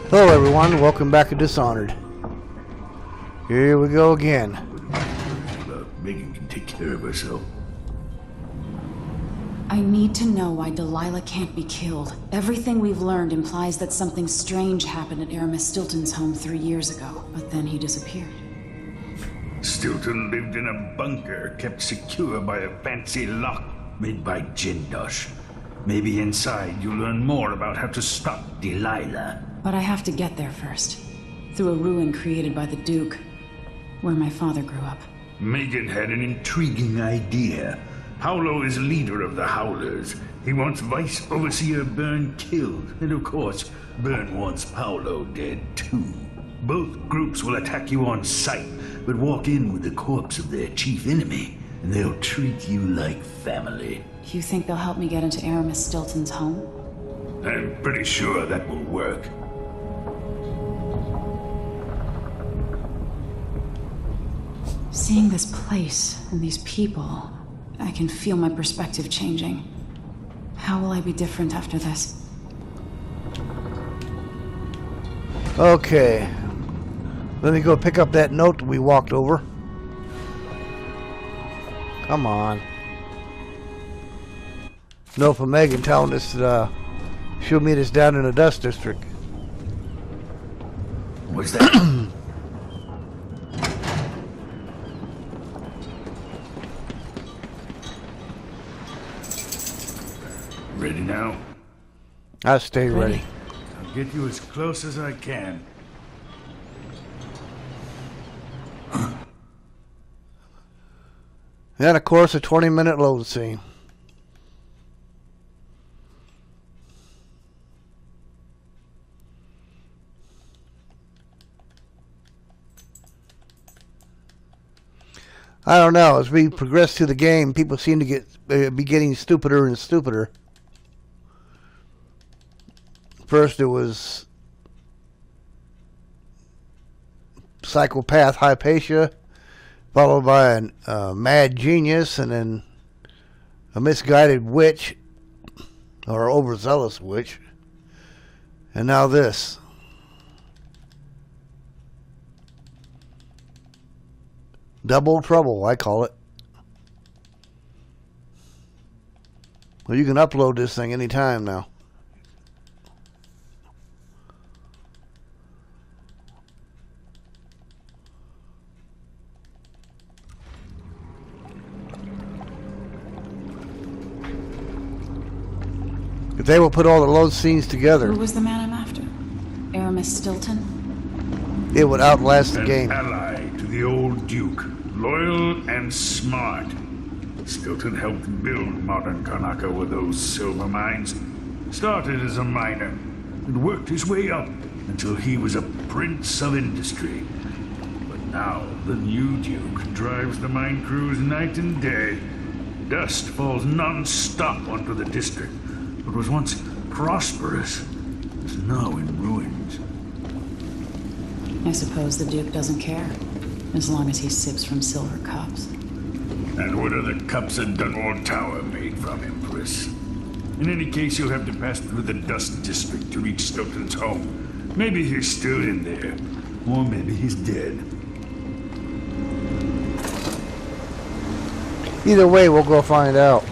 Hello everyone, welcome back to Dishonored. Here we go again. Megan can take care of herself. I need to know why Delilah can't be killed. Everything we've learned implies that something strange happened at Aramis Stilton's home 3 years ago, but then he disappeared. Stilton lived in a bunker kept secure by a fancy lock made by Jindosh. Maybe inside you'll learn more about how to stop Delilah. But I have to get there first. Through a ruin created by the Duke, where my father grew up. Megan had an intriguing idea. Paolo is leader of the Howlers. He wants Vice Overseer Byrne killed. And of course, Byrne wants Paolo dead too. Both groups will attack you on sight, but walk in with the corpse of their chief enemy, and they'll treat you like family. You think they'll help me get into Aramis Stilton's home? I'm pretty sure that will work. Seeing this place and these people, I can feel my perspective changing. How will I be different after this? Okay. Let me go pick up that note that we walked over. Come on. Note from Megan telling us that she'll meet us down in the Dust District. What's that? Ready now? I'll stay ready. I'll get you as close as I can. And of course a 20-minute load scene. I don't know, as we progress through the game, people seem to be getting stupider and stupider. First it was psychopath Hypatia, followed by a mad genius, and then a misguided witch, or overzealous witch, and now this. Double trouble, I call it. Well, you can upload this thing anytime now. If they will put all the load scenes together, Who was the man I'm after? Aramis Stilton? it would outlast the An game. ally to the old Duke, loyal and smart. Stilton helped build modern Karnaca with those silver mines. Started as a miner and worked his way up until he was a prince of industry. But now the new Duke drives the mine crews night and day. Dust falls non-stop onto the district. What was once prosperous is now in ruins. I suppose the Duke doesn't care, as long as he sips from silver cups. And what are the cups at Dunwall Tower made from, Empress? In any case, you'll have to pass through the Dust District to reach Stilton's home. Maybe he's still in there, or maybe he's dead. Either way, we'll go find out.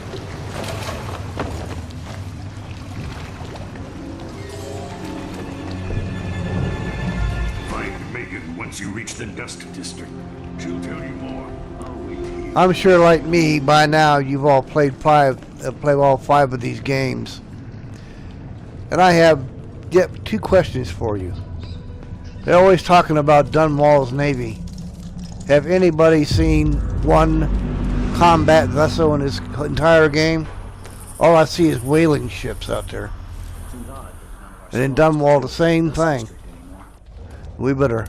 Find Megan once you reach the Dust District. She'll tell you more. I'll wait here. I'm sure, like me, by now you've all played all 5 of these games, and I have yet 2 questions for you. They're always talking about Dunwall's Navy. Have anybody seen one combat vessel in this entire game? All I see is whaling ships out there. And in Dunwall, the same thing. We better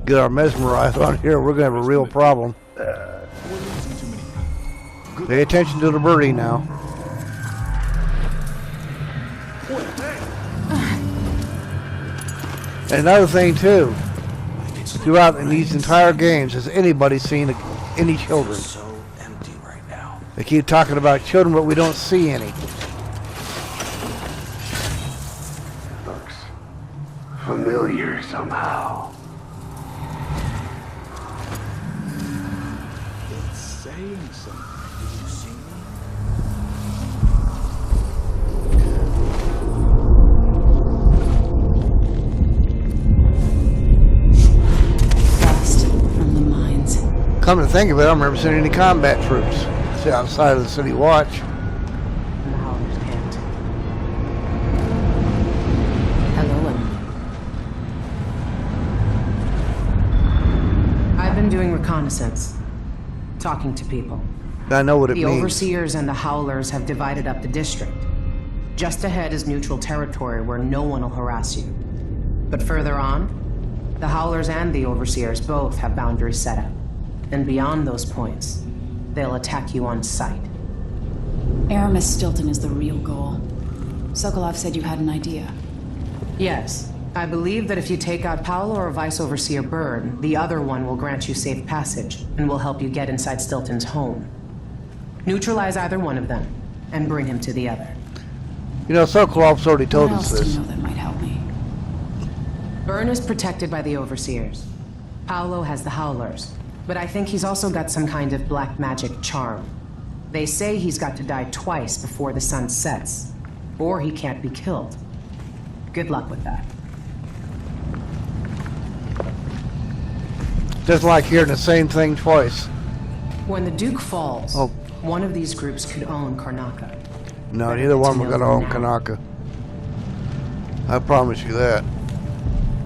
get our mesmerized on here. We're going to have a real problem. Pay attention to the birdie now. And another thing too, throughout in these entire games, has anybody seen any children? So empty right now. They keep talking about children, but we don't see any. familiar somehow. It's saying something. Did you see me? Dust from the mines. Come to think of it, I don't remember seeing any combat troops. See, outside of the city watch. And the Howlers can't. Hello, Emily. I've been doing reconnaissance. Talking to people. I know what it The means. Overseers and the Howlers have divided up the district. Just ahead is neutral territory where no one will harass you. But further on, the Howlers and the Overseers both have boundaries set up. And beyond those points, they'll attack you on sight. Aramis Stilton is the real goal. Sokolov said you had an idea. Yes. I believe that if you take out Paolo or Vice Overseer Byrne, the other one will grant you safe passage and will help you get inside Stilton's home. Neutralize either one of them and bring him to the other. You know, Sokolov's already told What us else do this. you know that might help me? Byrne is protected by the Overseers. Paolo has the Howlers, but I think he's also got some kind of black magic charm. They say he's got to die twice before the sun sets, or he can't be killed. Good luck with that. Just like hearing the same thing twice. When the Duke falls, Oh. one of these groups could own Karnaca. No, Better neither get one to will know gonna own them now. Kanaka. I promise you that.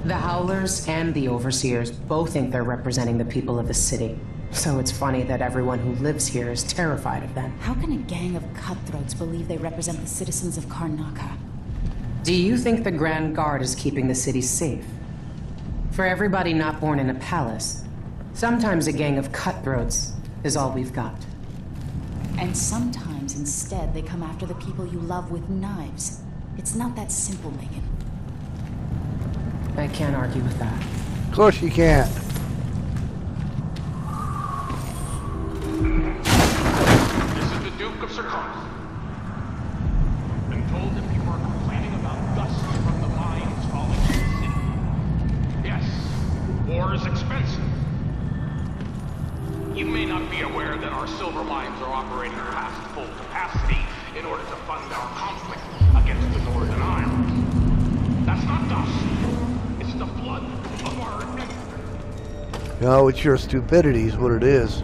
The Howlers and the Overseers both think they're representing the people of the city. So it's funny that everyone who lives here is terrified of them. How can a gang of cutthroats believe they represent the citizens of Karnaca? Do you think the Grand Guard is keeping the city safe? For everybody not born in a palace, sometimes a gang of cutthroats is all we've got. And sometimes, instead, they come after the people you love with knives. It's not that simple, Megan. I can't argue with that. Of course you can't. This is the Duke of Circons. Been told that people are complaining about dust from the mines falling to the city. Yes, war is expensive. You may not be aware that our silver mines are operating past full capacity in order to fund our conflict against the Northern Isles. That's not dust. It's the flood of our empire. No, it's your stupidity is what it is.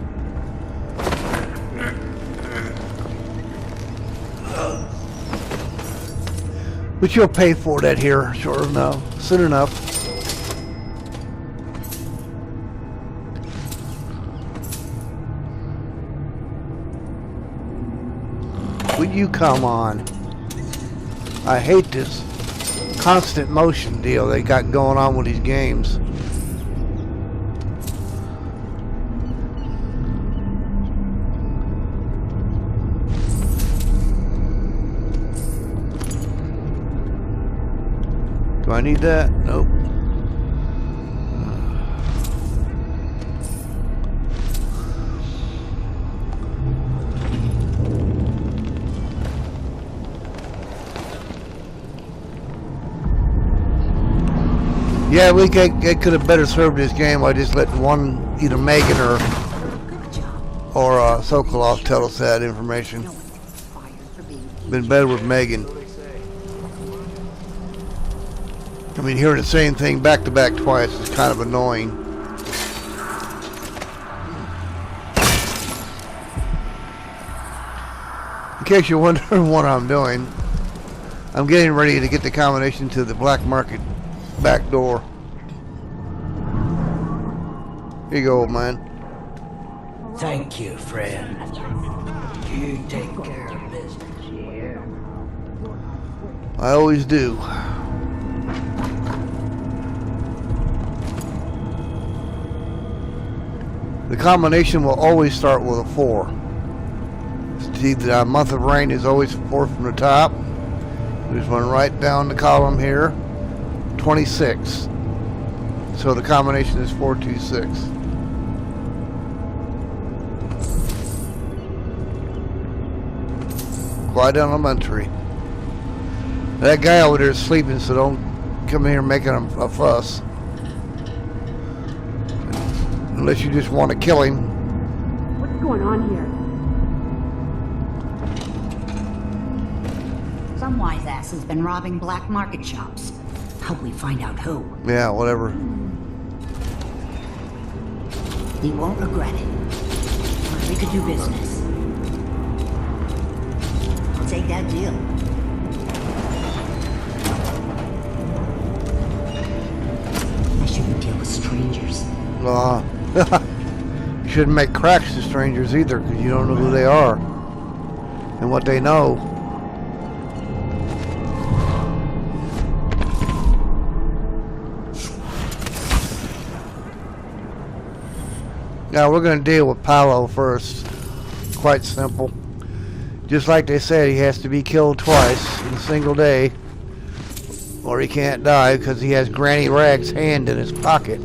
But you'll pay for that here, sure enough. Soon enough. Will you come on? I hate this constant motion deal they got going on with these games. Do I need that? Nope. Yeah, we could have better served this game by just letting one, either Megan or Sokolov tell us that information. Been better with Megan. I mean, hearing the same thing back to back twice is kind of annoying. In case you're wondering what I'm doing, I'm getting ready to get the combination to the black market back door. Here you go, old man. Thank you, friend. You take care of business here. I always do. The combination will always start with a 4. See, the month of rain is always 4 from the top. There's one right down the column here. 26. So the combination is 426. Quite elementary. That guy over there is sleeping, so don't come in here making a fuss. Unless you just want to kill him. What's going on here? Some wise ass has been robbing black market shops. Hope we find out who. Yeah, whatever. He won't regret it. But we could do business. I'll take that deal. I shouldn't deal with strangers. You shouldn't make cracks to strangers either, because you don't know who they are and what they know. Now we're going to deal with Paolo first. Quite simple. Just like they said, he has to be killed twice in a single day, or he can't die because he has Granny Rag's hand in his pocket,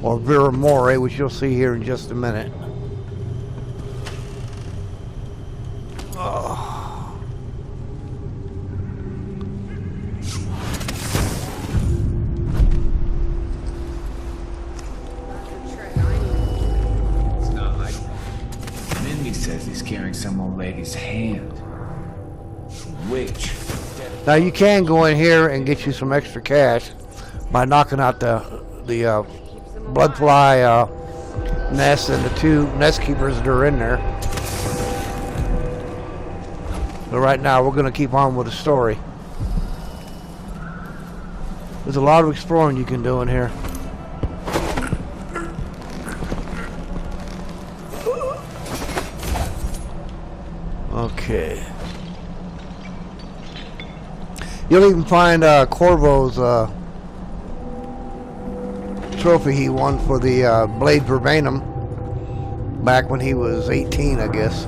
or Vera More, which you'll see here in just a minute. Oh. It's not like Mindy says he's carrying some old lady's hand. Which? Now you can go in here and get you some extra cash by knocking out the bloodfly nest and the 2 nest keepers that are in there. But right now we're going to keep on with the story. There's a lot of exploring you can do in here. Okay. You'll even find Corvo's trophy he won for the Blade Verbatim back when he was 18, I guess.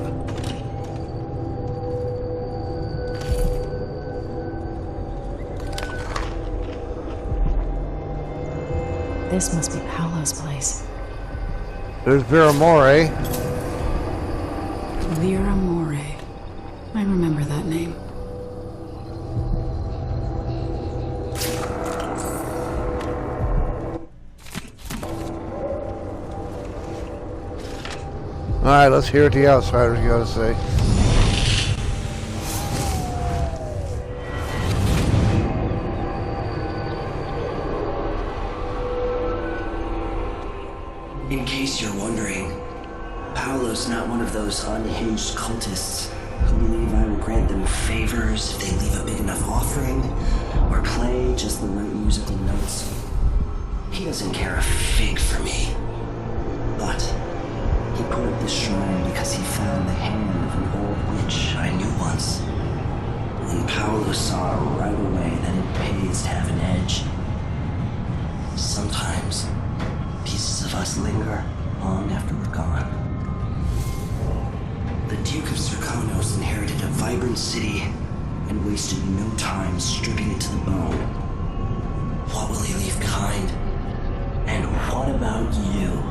This must be Paolo's place. There's Vera More. Vera More. I remember that name. Alright, let's hear what the outsiders got to say. In case you're wondering, Paolo's not one of those unhinged cultists who believe I will grant them favors if they leave a big enough offering, or play just the right musical notes. He doesn't care a fig for me. But he put up this shrine because he found the hand of an old witch I knew once. And Paolo saw right away that it pays to have an edge. Sometimes pieces of us linger long after we're gone. The Duke of Serkonos inherited a vibrant city and wasted no time stripping it to the bone. What will he leave behind? And what about you?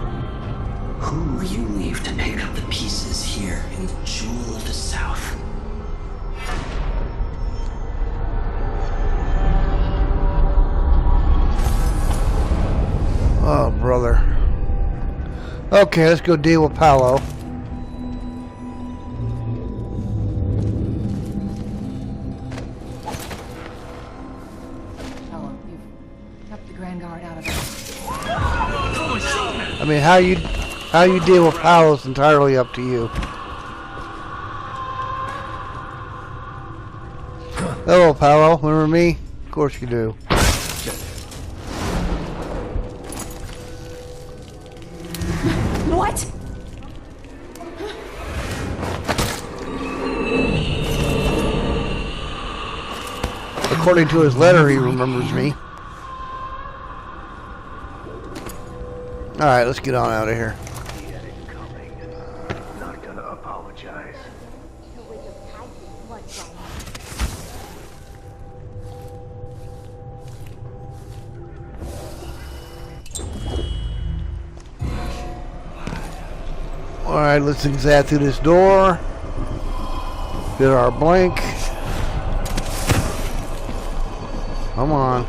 Who will you leave to pick up the pieces here in the Jewel of the South? Oh, brother. Okay, let's go deal with Paolo. Paolo, you've kept the Grand Guard out of it. I mean, how you deal with Paolo is entirely up to you. Hello, Paolo. Remember me? Of course you do. What? According to his letter, he remembers me. Alright, let's get on out of here. He had it coming. Not gonna apologize. Alright, let's zigzag through this door. Get our blink. Come on.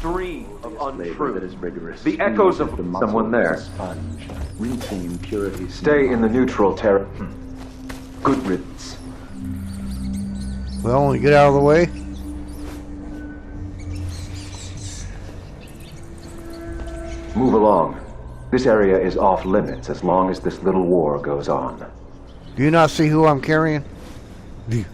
stream of Labor untruth. that is rigorous. The echoes of someone there. sponge. Retain purity. Stay in the neutral terror. Good riddance. Well, when you get out of the way. Move along. This area is off limits as long as this little war goes on. Do you not see who I'm carrying? Do you?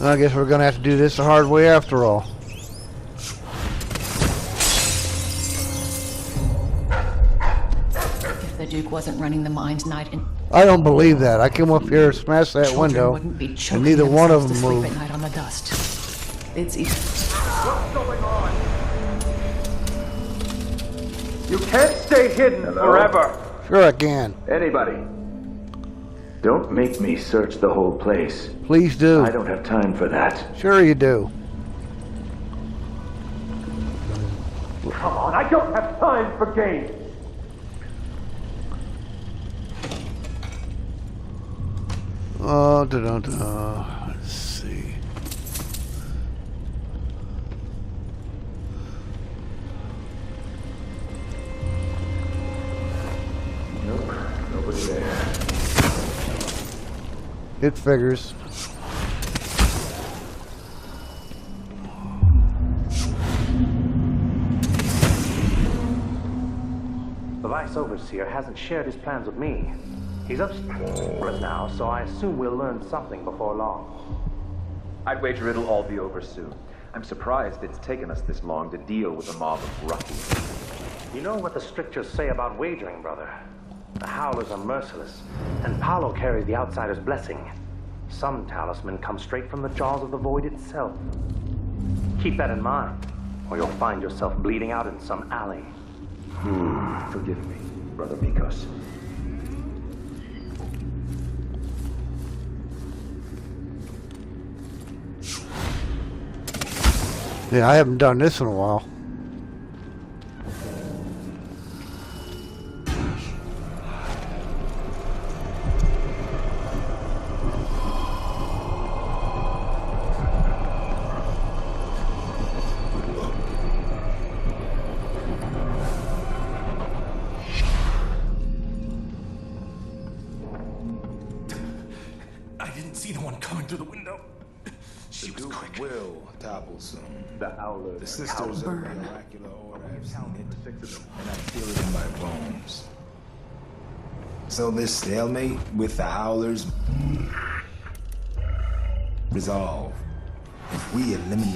I guess we're gonna have to do this the hard way after all. If the Duke wasn't running the mines night and I don't believe that. I came up here, smashed that children window, wouldn't be and choking neither one of themselves them to sleep moved. at night on the dust. It's easy. What's going on? You can't stay hidden forever. Sure I can. Anybody? Don't make me search the whole place. Please do. I don't have time for that. Sure you do. Come on, I don't have time for games. Oh, da-da-da. Let's see. Nope. Nobody there. It figures. The Vice Overseer hasn't shared his plans with me. He's upstairs now, so I assume we'll learn something before long. I'd wager it'll all be over soon. I'm surprised it's taken us this long to deal with a mob of ruffians. You know what the strictures say about wagering, brother? The Howlers are merciless, and Paolo carries the Outsider's blessing. Some talisman comes straight from the jaws of the Void itself. Keep that in mind, or you'll find yourself bleeding out in some alley. Forgive me, Brother Mikos. Yeah, I haven't done this in a while. I didn't see the one coming through the window. She was quick. Will topple soon. The Howler. The sisters of the oracular order have seen it, and I feel it in my bones. So this stalemate with the Howlers resolve. If we eliminate